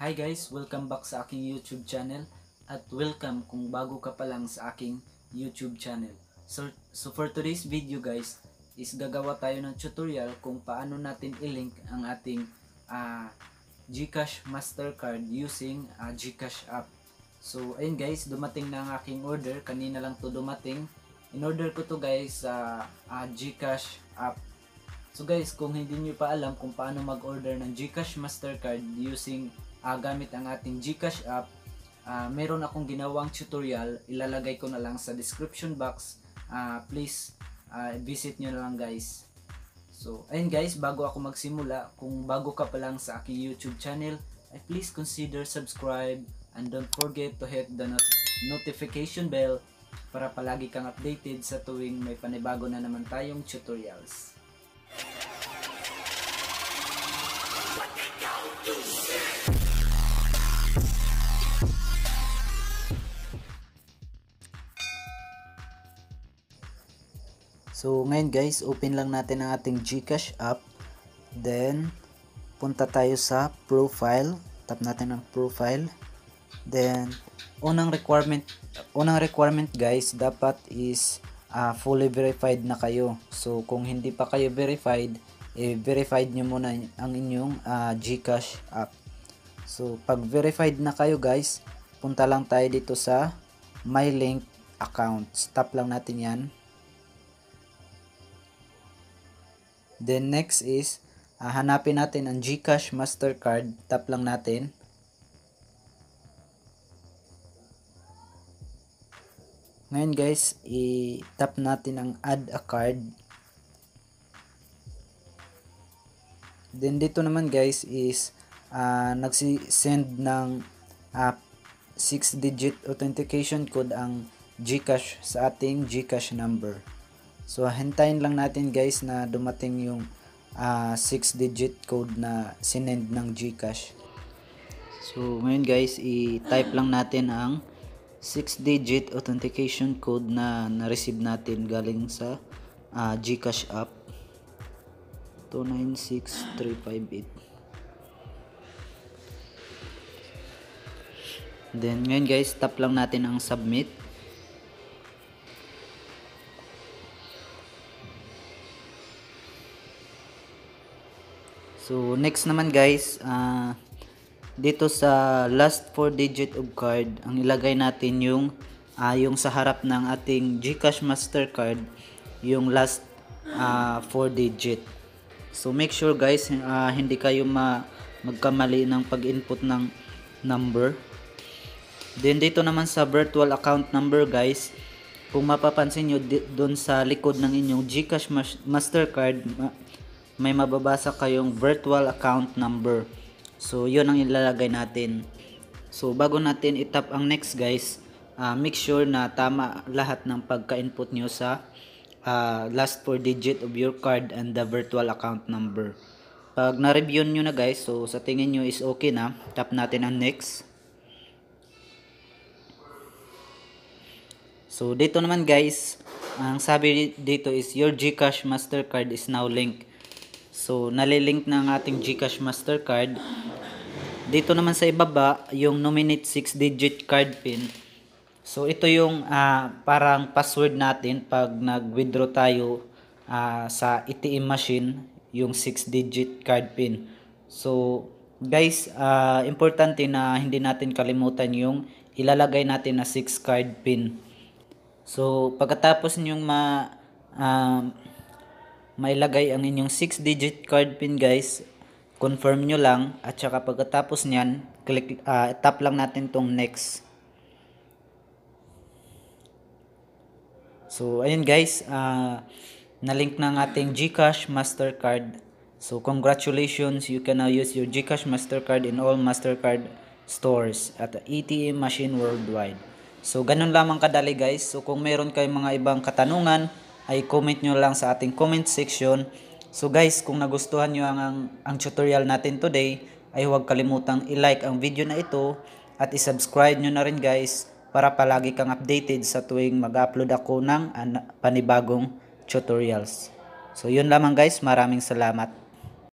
Hi guys, welcome back sa aking YouTube channel at welcome kung bago ka pa lang sa aking YouTube channel. So for today's video guys, is gagawa tayo ng tutorial kung paano natin i-link ang ating GCash Mastercard using GCash app. So ayun guys, dumating na ang aking order, kanina lang to dumating. In-order ko to guys sa GCash app. So guys, kung hindi nyo pa alam kung paano mag-order ng GCash Mastercard using gamit ang ating GCash app, meron akong ginawang tutorial, ilalagay ko na lang sa description box. Please visit nyo na lang guys. So ayun guys, bago ako magsimula, kung bago ka pa lang sa aking YouTube channel, please consider subscribe and don't forget to hit the notification bell para palagi kang updated sa tuwing may panibago na naman tayong tutorials. So ngayon guys, open lang natin ang ating GCash app. Then punta tayo sa profile. Tap natin ang profile. Then unang requirement guys, dapat is fully verified na kayo. So kung hindi pa kayo verified, verified nyo muna ang inyong GCash app. So pag verified na kayo guys, punta lang tayo dito sa My Link Account. Tap lang natin yan. Then next is hanapin natin ang GCash Mastercard. Tap lang natin. Ngayon guys, i-tap natin ang add a card. Then dito naman guys is nagsi-send ng 6-digit authentication code ang GCash sa ating GCash number. So hintayin lang natin guys na dumating yung 6-digit code na sinend ng GCash. So ngayon guys, i-type lang natin ang 6-digit authentication code na na-receive natin galing sa GCash app. 296358. Then ngayon guys, tap lang natin ang submit. So next naman guys, dito sa last 4 digit of card, ang ilagay natin yung sa harap ng ating GCash Mastercard, yung last 4 digit. So make sure guys, hindi kayo magkamali ng pag-input ng number. Then dito naman sa virtual account number guys, kung mapapansin nyo doon sa likod ng inyong GCash Mastercard, may mababasa kayong virtual account number. So yun ang ilalagay natin. So bago natin itap ang next guys, make sure na tama lahat ng pagka-input nyo sa last 4 digit of your card and the virtual account number. Pag na-review nyo na guys, so sa tingin nyo is okay na, tap natin ang next. So dito naman guys, ang sabi dito is your GCash Mastercard is now linked. So nalilink na ang ating GCash Mastercard. Dito naman sa ibaba, yung nominate 6-digit card pin. So ito yung parang password natin pag nag-withdraw tayo sa ATM machine, yung 6-digit card pin. So guys, importante na hindi natin kalimutan yung ilalagay natin na 6 card pin. So pagkatapos ninyong mailagay ang inyong 6-digit card pin guys, confirm nyo lang, at saka pagkatapos nyan, tap lang natin tong next. So ayun guys, na-link na ang ating GCash Mastercard. So congratulations, you can now use your GCash Mastercard in all Mastercard stores at the ATM machine worldwide. So ganun lamang kadali guys. So kung meron kayong mga ibang katanungan, ay comment nyo lang sa ating comment section. So guys, kung nagustuhan nyo ang tutorial natin today, ay huwag kalimutang i-like ang video na ito at i-subscribe nyo na rin guys para palagi kang updated sa tuwing mag-upload ako ng panibagong tutorials. So yun lamang guys, maraming salamat.